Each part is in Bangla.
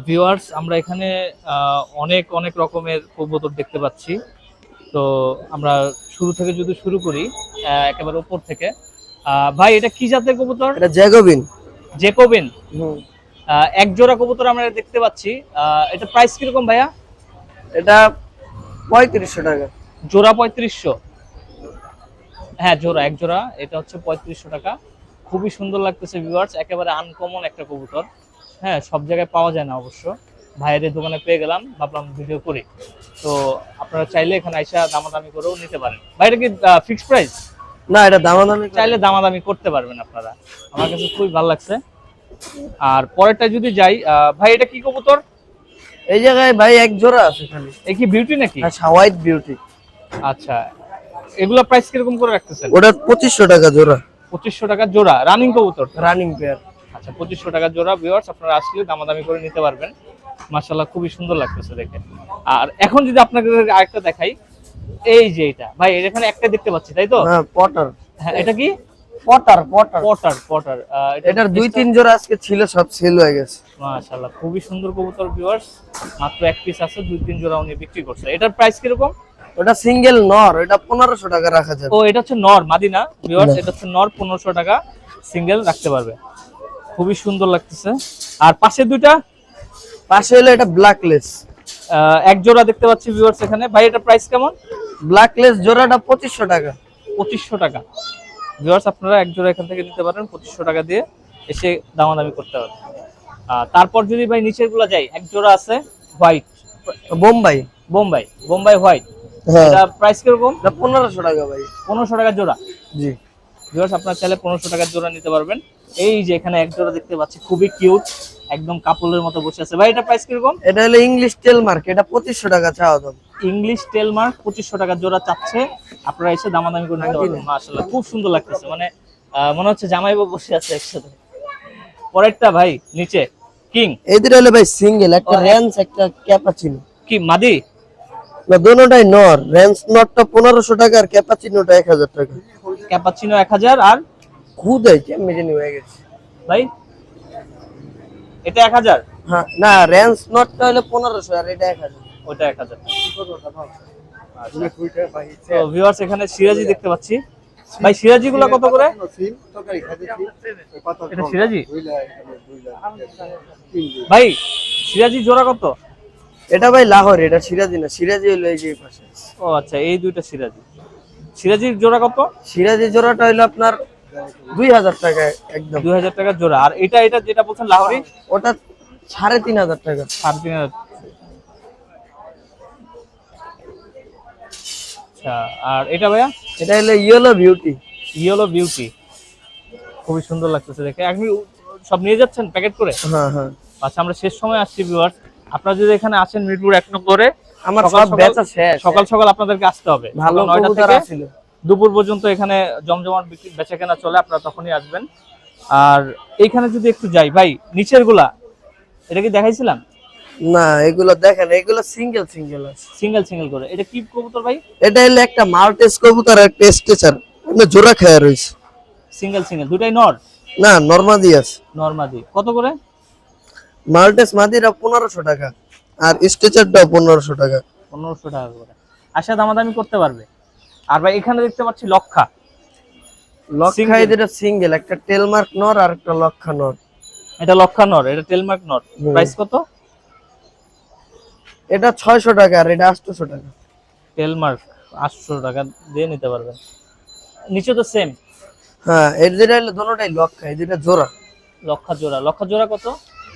ভিউয়ার্স, আমরা এখানে অনেক অনেক রকমের কবুতর দেখতে পাচ্ছি। তো আমরা শুরু থেকে যদি শুরু করি, একেবারে উপর থেকে, ভাই এটা কি জাতের কবুতর? এটা জ্যাকোবিন। জ্যাকোবিন। এক জোড়া কবুতর আমরা দেখতে পাচ্ছি। এটা প্রাইস কিরকম ভাইয়া? এটা 3500 টাকা জোড়া। 3500? হ্যাঁ, জোড়া, এক জোড়া। এটা হচ্ছে 3500 টাকা। খুবই সুন্দর লাগতেছে ভিউয়ার্স, একেবারে আনকমন একটা কবুতর। হ্যাঁ, সব জায়গায় পাওয়া যায় না অবশ্য। ভাইয়ের দোকানে পেয়ে গেলাম, ভাবলাম ভিডিও করি। তো আপনারা চাইলে এখানে আইসা দামাদামি করেও নিতে পারেন। ভাই এটা কি ফিক্সড প্রাইস? না, এটা দামাদামি চাইলে দামাদামি করতে পারবেন আপনারা। আমার কাছে খুবই ভালো লাগছে। আর পরেরটা যদি যাই, ভাই এটা কি কবুতর? এই জায়গায় ভাই এক জোড়া আছে খালি। এ কি বিউটি নাকি? আচ্ছা, হোয়াইট বিউটি। আচ্ছা, এগুলা প্রাইস কিরকম করে রাখতেছেন? ওটা 2500 টাকা জোড়া। 2500 টাকা জোড়া, রানিং কবুতর? Running pair. আচ্ছা, 2500 টাকা জোড়া। ভিউয়ার্স, আপনারা আসলে দামাদামি করে নিতে পারবেন। মাশাআল্লাহ, খুবই সুন্দর লাগতেছে দেখে। আর এখন যদি আপনাকে আরেকটা দেখাই, এই যে এটা ভাই, এখানে একটা দেখতে পাচ্ছি, তাই তো? হ্যাঁ, পটার। হ্যাঁ, এটা কি? Potter Potter Potter. পটার। এটার 2-3 জোড়া আজকে ছিল, সব সেল হয়ে গেছে। মাশাআল্লাহ, খুবই সুন্দর কবুতর ভিউয়ার্স। মাত্র এক পিস আছে, 2-3 জোড়া উনি বিক্রি করছে। এটার প্রাইস কিরকম? ওটা সিঙ্গেল নর, এটা 1500 টাকা রাখা যাবে। ও, এটা হচ্ছে নর, মাদি না ভিউয়ার্স। এটা হচ্ছে নর, 1500 টাকা সিঙ্গেল রাখতে পারবে। খুবই সুন্দর লাগতেছে। আর পাশে দুইটা? পাশে হলো এটা ব্ল্যাকলেস। এক জোড়া দেখতে পাচ্ছি ভিউয়ার্স এখানে। ভাই এটা প্রাইস কেমন? ব্ল্যাকলেস জোড়াটা 2500 টাকা। 2500 টাকা। ভিউয়ার্স, আপনারা এক জোড়া এখান থেকে নিতে পারেন 2500 টাকা দিয়ে, এসে দামাদামি করতে পারবেন। তারপর যদি ভাই নিচের গুলা যাই, এক জোড়া আছে হোয়াইট, বোম্বাই। বোম্বাই, বোম্বাই হোয়াইট। হ্যাঁ, এটা প্রাইস কিরকম? এটা 1500 টাকা ভাই। 1500 টাকা জোড়া। জি ভিউয়ার্স, আপনারা চাইলে 1500 টাকার জোড়া নিতে পারবেন। এই যে এখানে এক জোড়া দেখতে পাচ্ছি, খুবই কিউট, একদম কাপলের মতো বসে আছে। ভাই এটা প্রাইস কিরকম? এটা হলো ইংলিশ টেল মার্ক, এটা 2500 টাকা চাওয়া দাম। ইংলিশ টেলমার্ক 2500 টাকা জোড়া চাচ্ছে। আপনারা এসে দামাদামি করে নিতে পারবেন। মাশাআল্লাহ, খুব সুন্দর লাগতেছে, মানে মনে হচ্ছে জামাই বাবু বসে আছে একসাথে। পরেরটা ভাই নিচে কিং। এদের হলো ভাই সিঙ্গেল, একটা রেঞ্জ, একটা ক্যাপাচিনো। কি মাদি? না, দুটোটাই নর। রেঞ্জ নরটা 1500 টাকা আর ক্যাপাচিনোটা 1000 টাকা। ক্যাপাচিনো 1000 আর খুদাই কেমনে জানি হয়ে গেছে ভাই এটা 1000। হ্যাঁ, না, রেঞ্জ নরটা হলো 1500 আর এটা 1000। ওটা 1000। তো ভিউয়ার্স, এখানে সিরাজি দেখতে পাচ্ছি। ভাই সিরাজি গুলো কত করে? এটা সিরাজি ভাই, সিরাজি জোড়া কত? এটা ভাই লাহোর, এটা সিরাজি না। সিরাজি হলো এই যে পাশে। ও আচ্ছা, এই দুইটা সিরাজি। সিরাজির জোড়া কত? সিরাজি জোড়াটা হলো আপনার 2000 টাকা একদম। 2000 টাকা জোড়া। আর এটা এটা যেটা বলছেন লাহোরি, ওটা 3500 টাকা। 3500। আচ্ছা, আর এটা ভাইয়া? এটা হলো ইয়েলো বিউটি। ইয়েলো বিউটি, খুবই সুন্দর লাগতেছে দেখে। আপনি সব নিয়ে যাচ্ছেন প্যাকেট করে? হ্যাঁ হ্যাঁ। আচ্ছা, আমরা শেষ সময় আসছি ভিউয়ার্স। আপনারা যদি এখানে আসেন মিরপুর 1 নম্বরে, আমার সব বেচা শেষ। সকাল সকাল আপনাদেরকে আসতে হবে। ভালো 9টা কবুতর থেকে ছিল। দুপুর পর্যন্ত এখানে জমজমাট বেচা কেনা চলে, আপনারা তখনই আসবেন। আর এইখানে যদি একটু যাই ভাই, নিচের গুলা এটা কি দেখাইছিলাম? না, এগুলো দেখেন, এগুলো সিঙ্গেল সিঙ্গেল আছে। সিঙ্গেল সিঙ্গেল করে। এটা কি কবুতর ভাই? এটা হলো একটা মাল্টেস কবুতর আর একটা স্টেচার, মানে জোড়া খায়া রইছে। সিঙ্গেল সিঙ্গেল দুটাই নর? না, নরমাদি আছে। নরমাদি কত করে? মাল্টেস মাদিরা 1500 টাকা আর স্টেচারটাও 1500 টাকা। 1500 টাকা করে। আশা দামাদামি করতে পারবে। আর ভাই এখানে দেখতে পাচ্ছি লক্ষা। লক্ষা এদের সিঙ্গেল, একটা টেলমার্ক নর আর একটা লক্ষা নর। এটা লক্ষা নর, এটা টেলমার্ক নর। প্রাইস কত? এটা 600 টাকা আর এটা 800 টাকা। টেলমার্ক 800 টাকা দিয়ে নিতে পারবেন। নিচে তো সেম। হ্যাঁ, এদের হলো দুটোটাই লক্ষা, এদের জোড়া। লক্ষা জোড়া। লক্ষা জোড়া কত?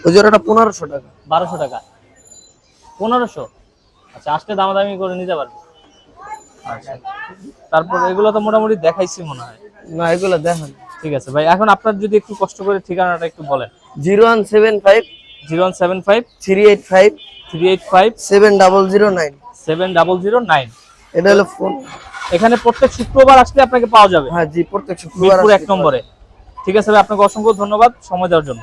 ওই জোড়াটা 1500 টাকা। 1200 টাকা। 1500। আচ্ছা, আসলে দামাদামি করে নিতে পারবে। আচ্ছা, তারপর এগুলো তো মোটামুটি দেখাইছি মনে হয়। না, এগুলো দেখেন। ঠিক আছে ভাই, এখন আপনার যদি একটু কষ্ট করে ঠিকানাটা একটু বলেন। 0175 0175 385 385 7009। 7009। এটা হলো ফোন। এখানে প্রত্যেক শুক্রবার আসলে আপনাকে পাওয়া যাবে। হ্যাঁ জি, প্রত্যেক শুক্রবার মিরপুর 1 নম্বরে। ঠিক আছে ভাই, আপনাকে অসংখ্য ধন্যবাদ সময় দেওয়ার জন্য।